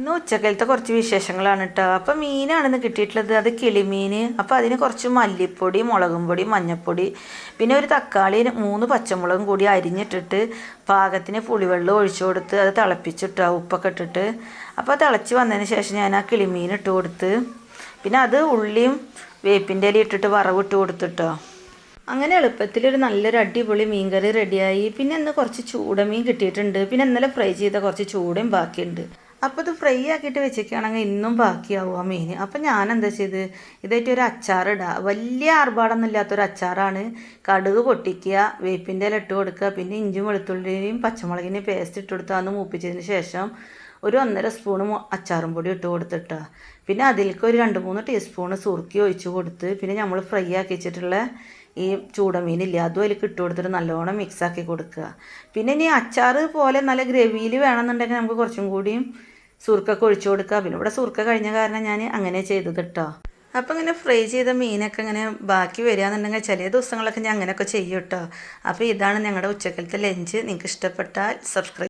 ഇന്ന് ഉച്ചക്കലത്തെ കുറച്ച് വിശേഷങ്ങളാണ് കേട്ടോ. അപ്പം മീനാണെന്ന് കിട്ടിയിട്ടുള്ളത്, അത് കിളിമീൻ. അപ്പോൾ അതിന് കുറച്ച് മല്ലിപ്പൊടി, മുളകും പൊടി, മഞ്ഞൾപ്പൊടി, പിന്നെ ഒരു തക്കാളി, 3 പച്ചമുളകും കൂടി അരിഞ്ഞിട്ടിട്ട് പാകത്തിന് പുളിവെള്ളം ഒഴിച്ചു കൊടുത്ത് അത് തിളപ്പിച്ചിട്ടോ, ഉപ്പൊക്കെ ഇട്ടിട്ട്. അപ്പോൾ തിളച്ച് വന്നതിന് ശേഷം ഞാൻ ആ കിളിമീൻ ഇട്ട് കൊടുത്ത്, പിന്നെ അത് ഉള്ളിയും വേപ്പിൻ്റെ ഇല ഇട്ടിട്ട് വറവിട്ട് കൊടുത്തിട്ടോ. അങ്ങനെ എളുപ്പത്തിലൊരു നല്ലൊരു അടിപൊളി മീൻകറി റെഡിയായി. പിന്നെ ഇന്ന് കുറച്ച് ചൂടമീൻ കിട്ടിയിട്ടുണ്ട്. പിന്നെ ഇന്നലെ ഫ്രൈ ചെയ്ത കുറച്ച് ചൂടയും ബാക്കിയുണ്ട്. അപ്പോൾ ഇത് ഫ്രൈ ആക്കിയിട്ട് വെച്ചേക്കുകയാണെങ്കിൽ ഇന്നും ബാക്കിയാവും ആ മീൻ. അപ്പം ഞാൻ എന്താ ചെയ്ത്, ഇതായിട്ട് ഒരു അച്ചാറിടുക. വലിയ ആർഭാടൊന്നും ഇല്ലാത്തൊരു അച്ചാറാണ്. കടുക് പൊട്ടിക്കുക, വേപ്പിൻ്റെ ഇല ഇട്ട് കൊടുക്കുക, പിന്നെ ഇഞ്ചും വെളുത്തുള്ളിയും പച്ചമുളകിനെയും പേസ്റ്റ് ഇട്ട് കൊടുത്ത് അന്ന് മൂപ്പിച്ചതിന് ശേഷം ഒരു 1.5 സ്പൂണ് അച്ചാറും പൊടി ഇട്ട് കൊടുത്തിട്ടാ. പിന്നെ അതിലേക്ക് ഒരു 2-3 ടീസ്പൂണ് സുർക്കി ഒഴിച്ച് കൊടുത്ത്, പിന്നെ നമ്മൾ ഫ്രൈ ആക്കി വെച്ചിട്ടുള്ള ഈ ചൂടമീനില്ല അതും അതിലേക്ക് ഇട്ട് കൊടുത്തിട്ട് നല്ലോണം മിക്സാക്കി കൊടുക്കുക. പിന്നെ ഇനി അച്ചാർ പോലെ നല്ല ഗ്രവിയിൽ വേണമെന്നുണ്ടെങ്കിൽ നമുക്ക് കുറച്ചും കൂടിയും സുർക്കൊക്കെ ഒഴിച്ചു കൊടുക്കുക. പിന്നെ ഇവിടെ സുർക്ക കഴിഞ്ഞ കാരണം ഞാൻ അങ്ങനെ ചെയ്തത് കേട്ടോ. അപ്പോൾ ഇങ്ങനെ ഫ്രൈ ചെയ്ത മീനൊക്കെ ഇങ്ങനെ ബാക്കി വരികയെന്നുണ്ടെങ്കിൽ ചില ദിവസങ്ങളൊക്കെ ഞാൻ അങ്ങനെയൊക്കെ ചെയ്യും കേട്ടോ. അപ്പോൾ ഇതാണ് ഞങ്ങളുടെ ഉച്ചക്കലത്തെ ലഞ്ച്. നിങ്ങൾക്ക് ഇഷ്ടപ്പെട്ടാൽ സബ്സ്ക്രൈബ്